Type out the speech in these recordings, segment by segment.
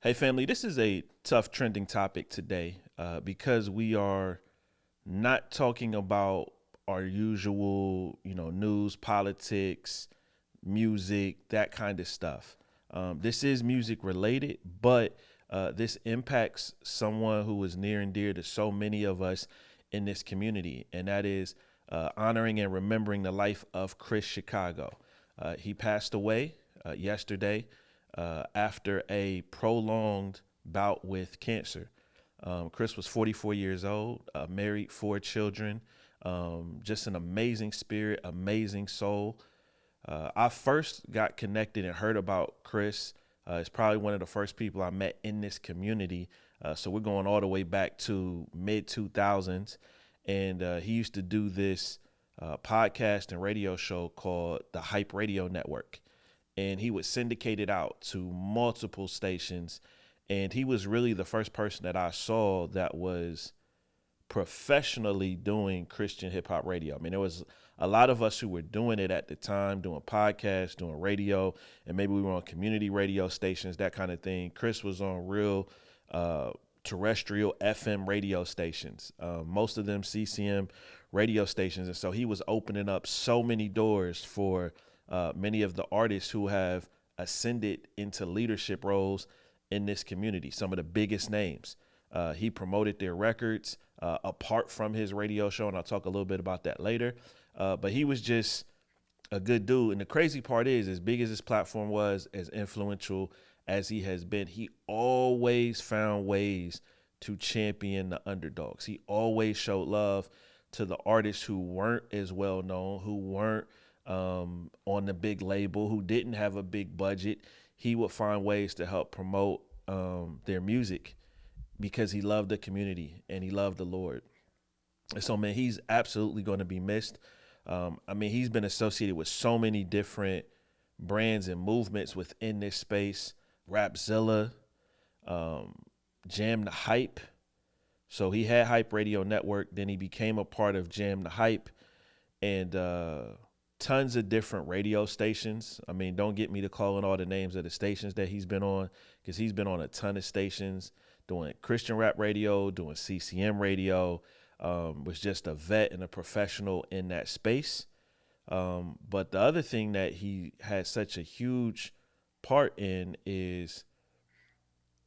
Hey, family, this is a tough trending topic today because we are not talking about our usual, news, politics, music, that kind of stuff. This is music related, but this impacts someone who is near and dear to so many of us in this community, and that is honoring and remembering the life of Chris Chicago. He passed away yesterday after a prolonged bout with cancer. Chris was 44 years old, married, 4 children, just an amazing spirit, amazing soul. I first got connected and heard about Chris. It's probably one of the first people I met in this community. So we're going all the way back to mid 2000s. And he used to do this podcast and radio show called the Hype Radio Network. And he would syndicate it out to multiple stations. And he was really the first person that I saw that was professionally doing Christian hip hop radio. I mean, there was a lot of us who were doing it at the time, doing podcasts, doing radio, and maybe we were on community radio stations, that kind of thing. Chris was on real terrestrial FM radio stations, most of them CCM radio stations. And so he was opening up so many doors for many of the artists who have ascended into leadership roles in this community, some of the biggest names. He promoted their records apart from his radio show, and I'll talk a little bit about that later. But he was just a good dude. And the crazy part is, as big as his platform was, as influential as he has been, he always found ways to champion the underdogs. He always showed love to the artists who weren't as well known, who weren't on the big label, who didn't have a big budget. He would find ways to help promote their music because he loved the community and he loved the Lord. And so, man, he's absolutely going to be missed. He's been associated with so many different brands and movements within this space. Rapzilla, Jam the Hype. So he had Hype Radio Network. Then he became a part of Jam the Hype and tons of different radio stations. I mean, don't get me to calling all the names of the stations that he's been on, because he's been on a ton of stations doing Christian rap radio, doing CCM radio. Was just a vet and a professional in that space. But the other thing that he had such a huge part in is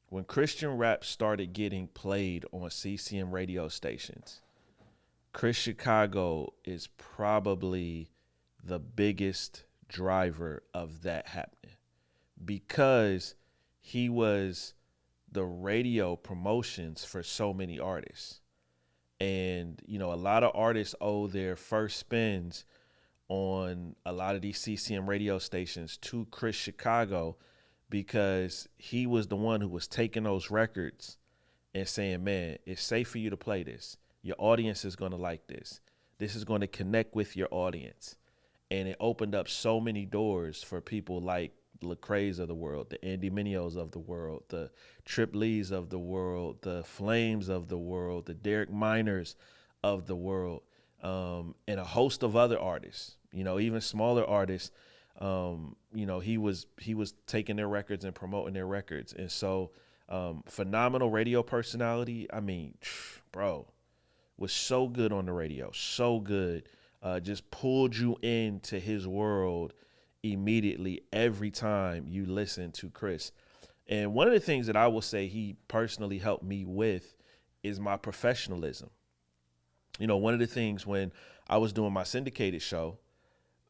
when Christian rap started getting played on CCM radio stations, Chris Chicago is probably the biggest driver of that happening, because he was the radio promotions for so many artists. And, a lot of artists owe their first spins on a lot of these CCM radio stations to Chris Chicago, because he was the one who was taking those records and saying, man, it's safe for you to play this. Your audience is going to like this. This is going to connect with your audience. And it opened up so many doors for people like Lecrae's of the world, the Andy Mineos of the world, the Trip Lees of the world, the Flames of the world, the Derek Miners of the world, and a host of other artists, even smaller artists. He was taking their records and promoting their records. And so phenomenal radio personality. I mean, bro, was so good on the radio, so good. Just pulled you into his world immediately every time you listen to Chris. And one of the things that I will say he personally helped me with is my professionalism. One of the things when I was doing my syndicated show,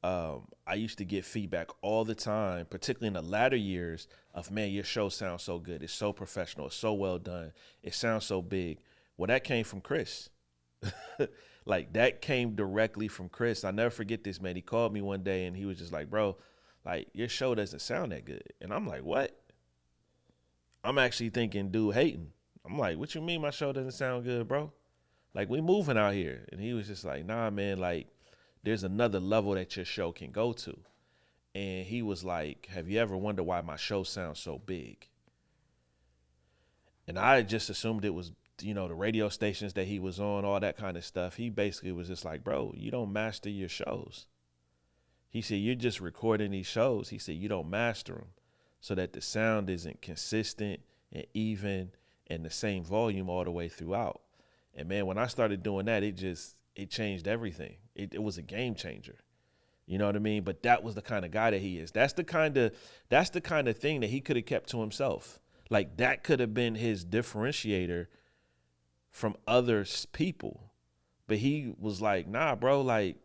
I used to get feedback all the time, particularly in the latter years, of, man, your show sounds so good. It's so professional. It's so well done. It sounds so big. Well, that came from Chris. Like, that came directly from Chris. I never forget this, man. He called me one day and he was just like, bro, like, your show doesn't sound that good. And I'm like, what? I'm actually thinking dude hating. I'm like, what you mean my show doesn't sound good, bro? Like, we moving out here. And he was just like, nah, man, like, there's another level that your show can go to. And he was like, have you ever wondered why my show sounds so big? And I just assumed it was, the radio stations that he was on, all that kind of stuff. He basically was just like, bro, you don't master your shows. He said, you're just recording these shows. He said, you don't master them so that the sound isn't consistent and even and the same volume all the way throughout. And man, when I started doing that, it changed everything. It was a game changer. You know what I mean? But that was the kind of guy that he is. That's the kind of thing that he could have kept to himself. Like that could have been his differentiator from other people. But he was like, nah, bro,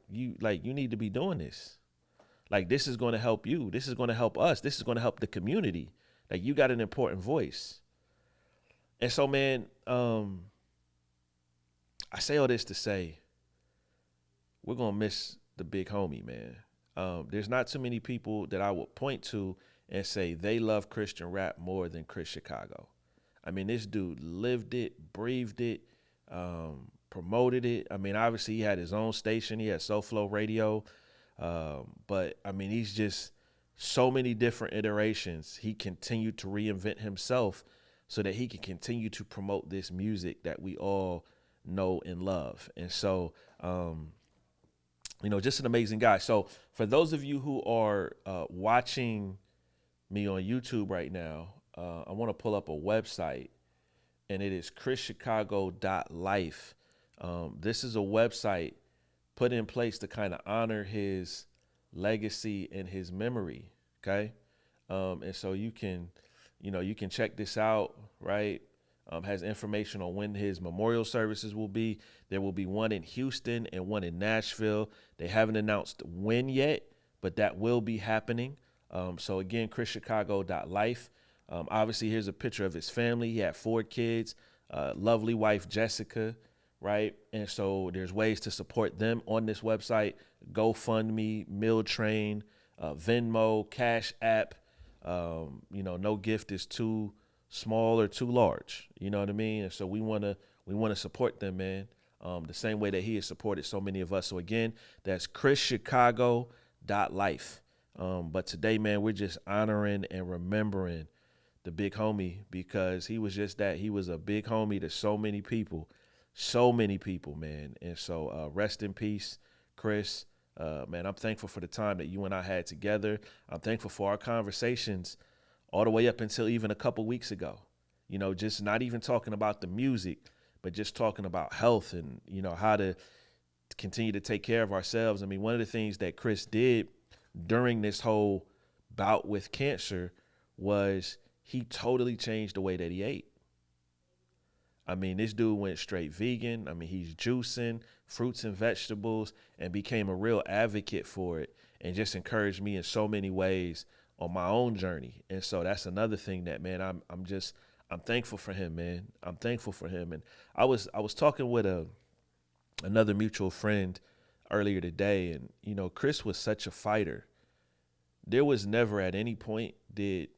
you need to be doing this. Like this is going to help you. This is going to help us. This is going to help the community. Like you got an important voice. And so, man, I say all this to say we're going to miss the big homie, man. There's not too many people that I would point to and say they love Christian rap more than Chris Chicago. I mean, this dude lived it, breathed it, promoted it. I mean, obviously he had his own station. He had SoFlow Radio. But I mean, he's just so many different iterations. He continued to reinvent himself so that he can continue to promote this music that we all know and love. And so, just an amazing guy. So for those of you who are watching me on YouTube right now, I want to pull up a website, and it is chrischicago.life. This is a website put in place to kind of honor his legacy and his memory. Okay. And so you can check this out, right? Has information on when his memorial services will be. There will be one in Houston and one in Nashville. They haven't announced when yet, but that will be happening. So again, chrischicago.life. Obviously, here's a picture of his family. He had 4 kids, lovely wife, Jessica, right? And so there's ways to support them on this website: GoFundMe, Meal Train, Venmo, Cash App. No gift is too small or too large. You know what I mean? And so we want to support them, man. The same way that he has supported so many of us. So again, that's chrischicago.life. But today, man, we're just honoring and remembering the big homie, because he was just that. He was a big homie to so many people, man. And so rest in peace, Chris. Man, I'm thankful for the time that you and I had together. I'm thankful for our conversations all the way up until even a couple weeks ago. Just not even talking about the music, but just talking about health and, how to continue to take care of ourselves. I mean, one of the things that Chris did during this whole bout with cancer was he totally changed the way that he ate. I mean, this dude went straight vegan. I mean, he's juicing fruits and vegetables and became a real advocate for it, and just encouraged me in so many ways on my own journey. And so that's another thing that, man, I'm thankful for him, man. I'm thankful for him. And I was talking with another mutual friend earlier today, and Chris was such a fighter. There was never at any point did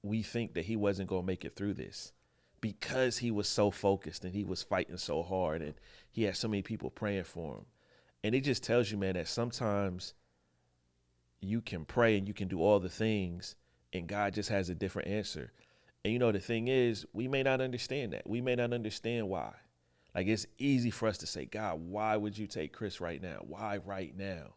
we think that he wasn't going to make it through this, because he was so focused and he was fighting so hard and he had so many people praying for him. And it just tells you, man, that sometimes you can pray and you can do all the things and God just has a different answer. And the thing is, we may not understand that. We may not understand why. Like, it's easy for us to say, God, why would you take Chris right now? Why right now?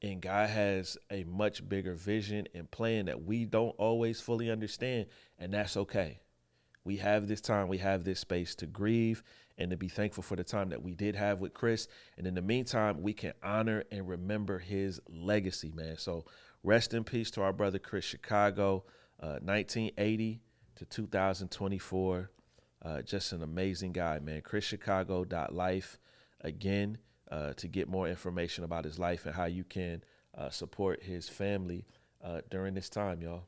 And God has a much bigger vision and plan that we don't always fully understand. And that's okay. We have this time, we have this space to grieve and to be thankful for the time that we did have with Chris. And in the meantime, we can honor and remember his legacy, man. So rest in peace to our brother, Chris Chicago, 1980 to 2024. Just an amazing guy, man. chrischicago.life. Again, to get more information about his life and how you can support his family during this time, y'all.